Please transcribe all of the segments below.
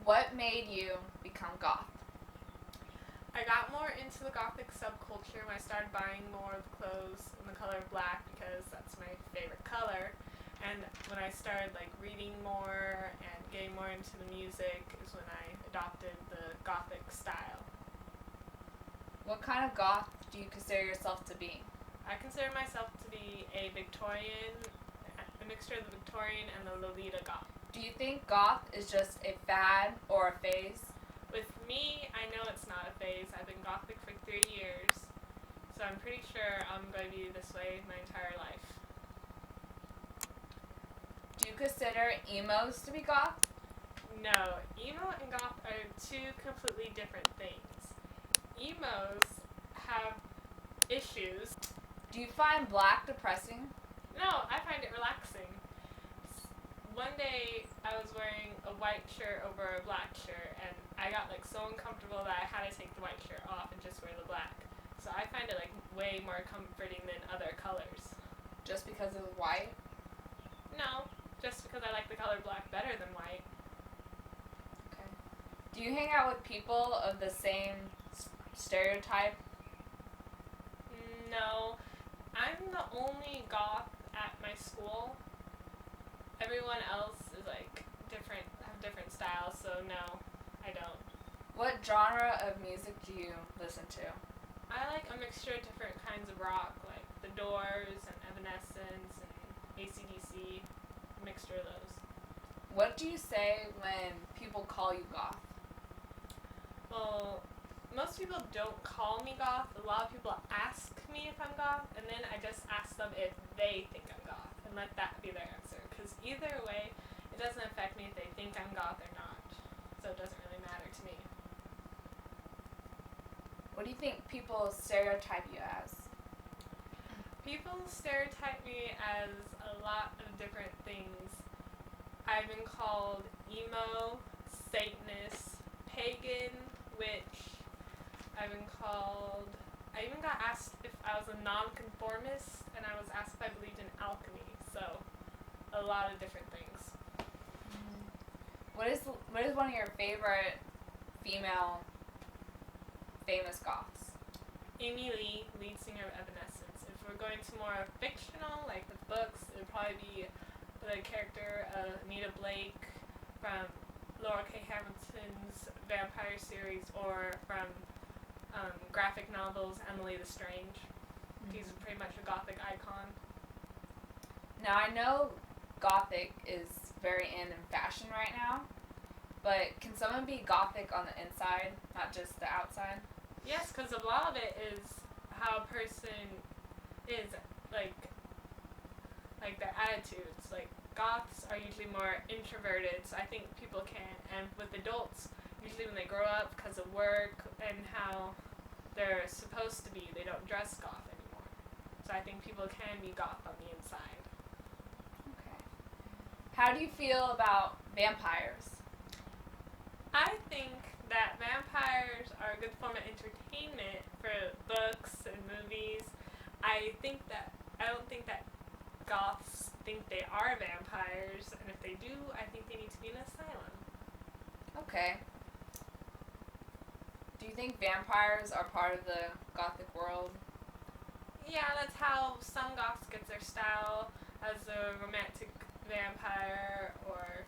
What made you become goth? I got more into the gothic subculture when I started buying more of the clothes in the color of black because that's my favorite color. And when I started reading more and getting more into the music is when I adopted the gothic style. What kind of goth do you consider yourself to be? I consider myself to be a Victorian, a mixture of the Victorian and the Lolita goth. Do you think goth is just a fad or a phase? With me, I know it's not a phase. I've been gothic for 3 years, so I'm pretty sure I'm going to be this way my entire life. Do you consider emos to be goth? No, emo and goth are two completely different things. Emos have issues. Do you find black depressing? No, I find it relaxing. One day I was wearing a white shirt over a black shirt and I got so uncomfortable that I had to take the white shirt off and just wear the black. So I find it way more comforting than other colors. Just because it was white? No, just because I like the color black better than white. Okay. Do you hang out with people of the same stereotype? No, I'm the only goth at my school. Everyone else is different, have different styles, so no, I don't. What genre of music do you listen to? I like a mixture of different kinds of rock, like The Doors and Evanescence and AC/DC, a mixture of those. What do you say when people call you goth? Well, most people don't call me goth. A lot of people ask me if I'm goth, and then I just ask them if they think I'm goth, and let that be their answer. Because either way, it doesn't affect me if they think I'm goth or not. So it doesn't really matter to me. What do you think people stereotype you as? People stereotype me as a lot of different things. I've been called emo, Satanist, pagan, witch. I even got asked if I was a nonconformist, and I was asked if I believed in alchemy. So, a lot of different things. What is one of your favorite female famous goths? Amy Lee, lead singer of Evanescence. If we're going to more fictional, like with books, it would probably be the character of Anita Blake from Laura K. Hamilton's vampire series, or from graphic novels Emily the Strange. He's pretty much a gothic icon. Now I know gothic is very in fashion right now, but can someone be gothic on the inside, not just the outside? Yes, because a lot of it is how a person is, like their attitudes. Goths are usually more introverted, so I think people can. And with adults, usually when they grow up because of work and how they're supposed to be, they don't dress goth anymore. So I think people can be goth on the inside. Okay. How do you feel about vampires? I think that vampires are a good form of entertainment for books and movies. I don't think that goths think they are vampires, and if they do, I think they need to be in an asylum. Okay. Do you think vampires are part of the gothic world? Yeah, that's how some goths get their style, as a romantic vampire, or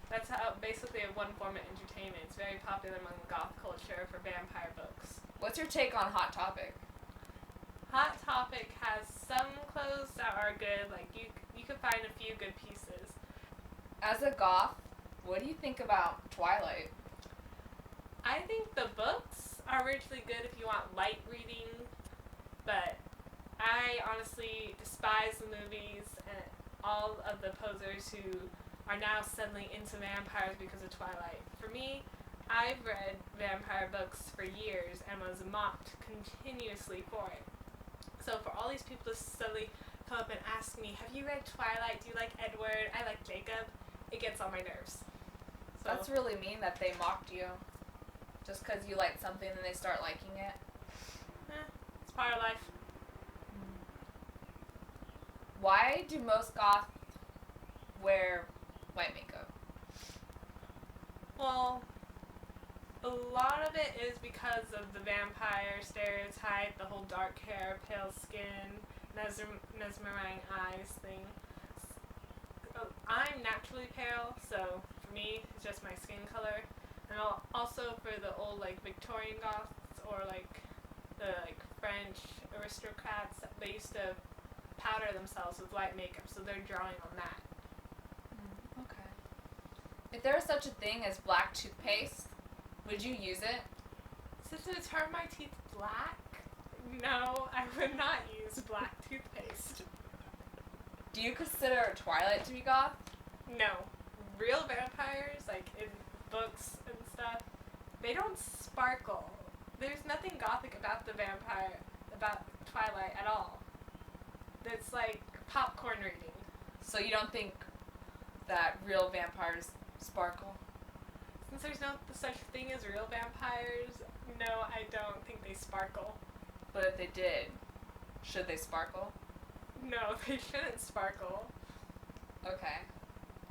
that's how basically one form of entertainment. It's very popular among goth culture for vampire books. What's your take on Hot Topic? Hot Topic has some clothes that are good, you could find a few good pieces. As a goth, what do you think about Twilight? I think the books are originally good if you want light reading, but I honestly despise the movies and all of the posers who are now settling into vampires because of Twilight. For me, I've read vampire books for years and was mocked continuously for it. So for all these people to suddenly come up and ask me, have you read Twilight? Do you like Edward? I like Jacob. It gets on my nerves. So That's really mean that they mocked you. Just because you like something and they start liking it. it's part of life. Why do most goths wear white makeup? Well, A lot of it is because of the vampire stereotype, the whole dark hair, pale skin, mesmerizing eyes thing. I'm naturally pale, so for me, it's just my skin color. And also for the old like Victorian Goths or like the like French aristocrats, they used to powder themselves with white makeup, so they're drawing on that. Okay. If there was such a thing as black toothpaste, would you use it? Since it turned my teeth black, no, I would not use black toothpaste. Do you consider Twilight to be goth? No. Real vampires, like in books and stuff, they don't sparkle. There's nothing gothic about about Twilight at all. It's like popcorn reading. So you don't think that real vampires sparkle? Since there's no such thing as real vampires, no, I don't think they sparkle. But if they did, should they sparkle? No, they shouldn't sparkle. Okay.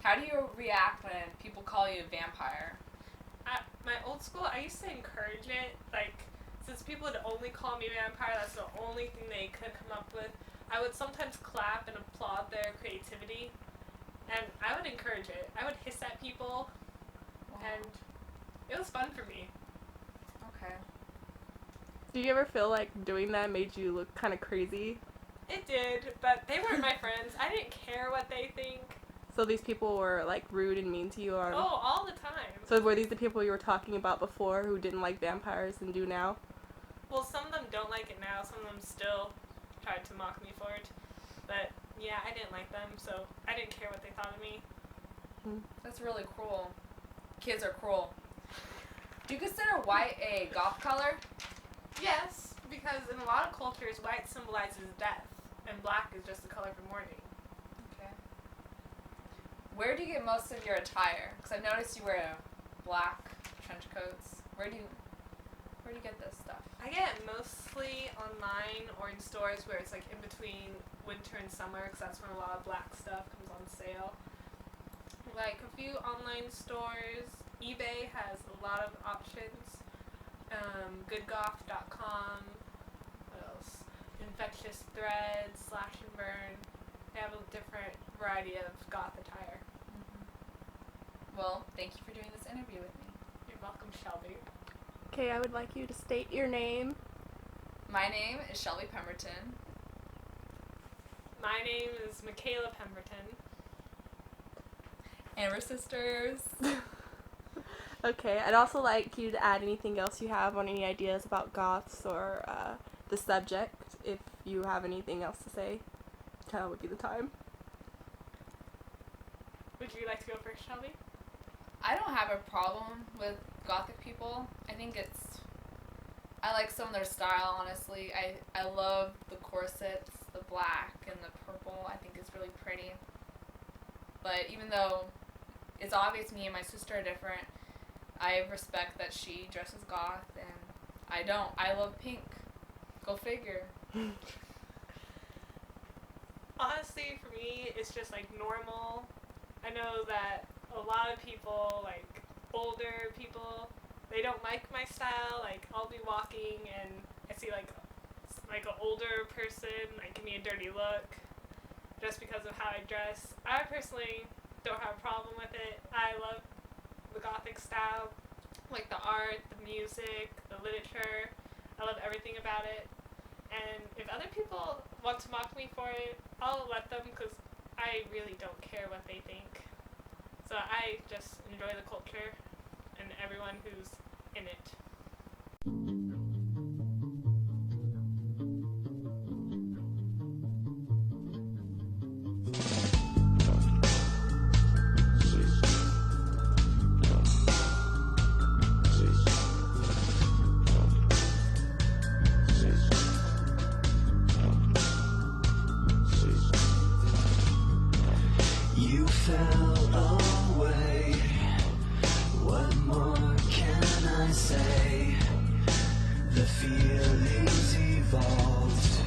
How do you react when people call you a vampire? At my old school, I used to encourage it. Like, since people would only call me vampire, that's the only thing they could come up with. I would sometimes clap and applaud their creativity, and I would encourage it. I would hiss at people, and it was fun for me. Okay. Do you ever feel like doing that made you look kind of crazy? It did, but they weren't my friends. I didn't care what they think. So these people were like rude and mean to you, or Oh, all the time. so were these the people you were talking about before who didn't like vampires and do now? Well, some of them don't like it now. Some of them still tried to mock me for it. But yeah, I didn't like them, so I didn't care what they thought of me. That's really cruel. Kids are cruel. Do you consider white a goth color? Yes, because in a lot of cultures, white symbolizes death, and black is just the color for mourning. Okay. Where do you get most of your attire? Because I've noticed you wear black trench coats. Where do you get this stuff? I get it mostly online or in stores where it's like in between winter and summer, because that's when a lot of black stuff comes on sale. Like a few online stores. eBay has a lot of options. Goodgoth.com. What else? Infectious Threads, Slash and Burn. They have a different variety of goth attire. Well, thank you for doing this interview with me. You're welcome, Shelby. Okay, I would like you to state your name. My name is Shelby Pemberton. My name is Michaela Pemberton. And we're sisters. Okay, I'd also like you to add anything else you have on any ideas about goths or the subject. If you have anything else to say, now would be the time. Would you like to go first, Shelby? I don't have a problem with gothic people. I like some of their style, honestly. I love the corsets, the black and the purple. I think it's really pretty. But even though it's obvious me and my sister are different, I respect that she dresses goth and I don't. I love pink. Go figure. Honestly, for me, it's just like normal. I know that a lot of people, like older people, they don't like my style. Like I'll be walking and I see like an older person like give me a dirty look just because of how I dress. I personally don't have a problem with it. I love the gothic style, like the art, the music, the literature. I love everything about it. And if other people want to mock me for it, I'll let them because I really don't care what they think. So I just enjoy the culture and everyone who's in it. You fell away. What more can I say? The feelings evolved.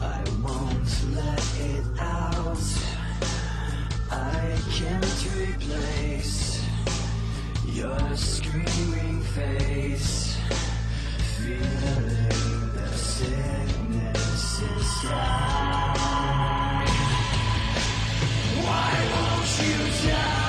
I won't let it out. I can't replace your a screaming face, feeling the sickness inside. Why won't you die?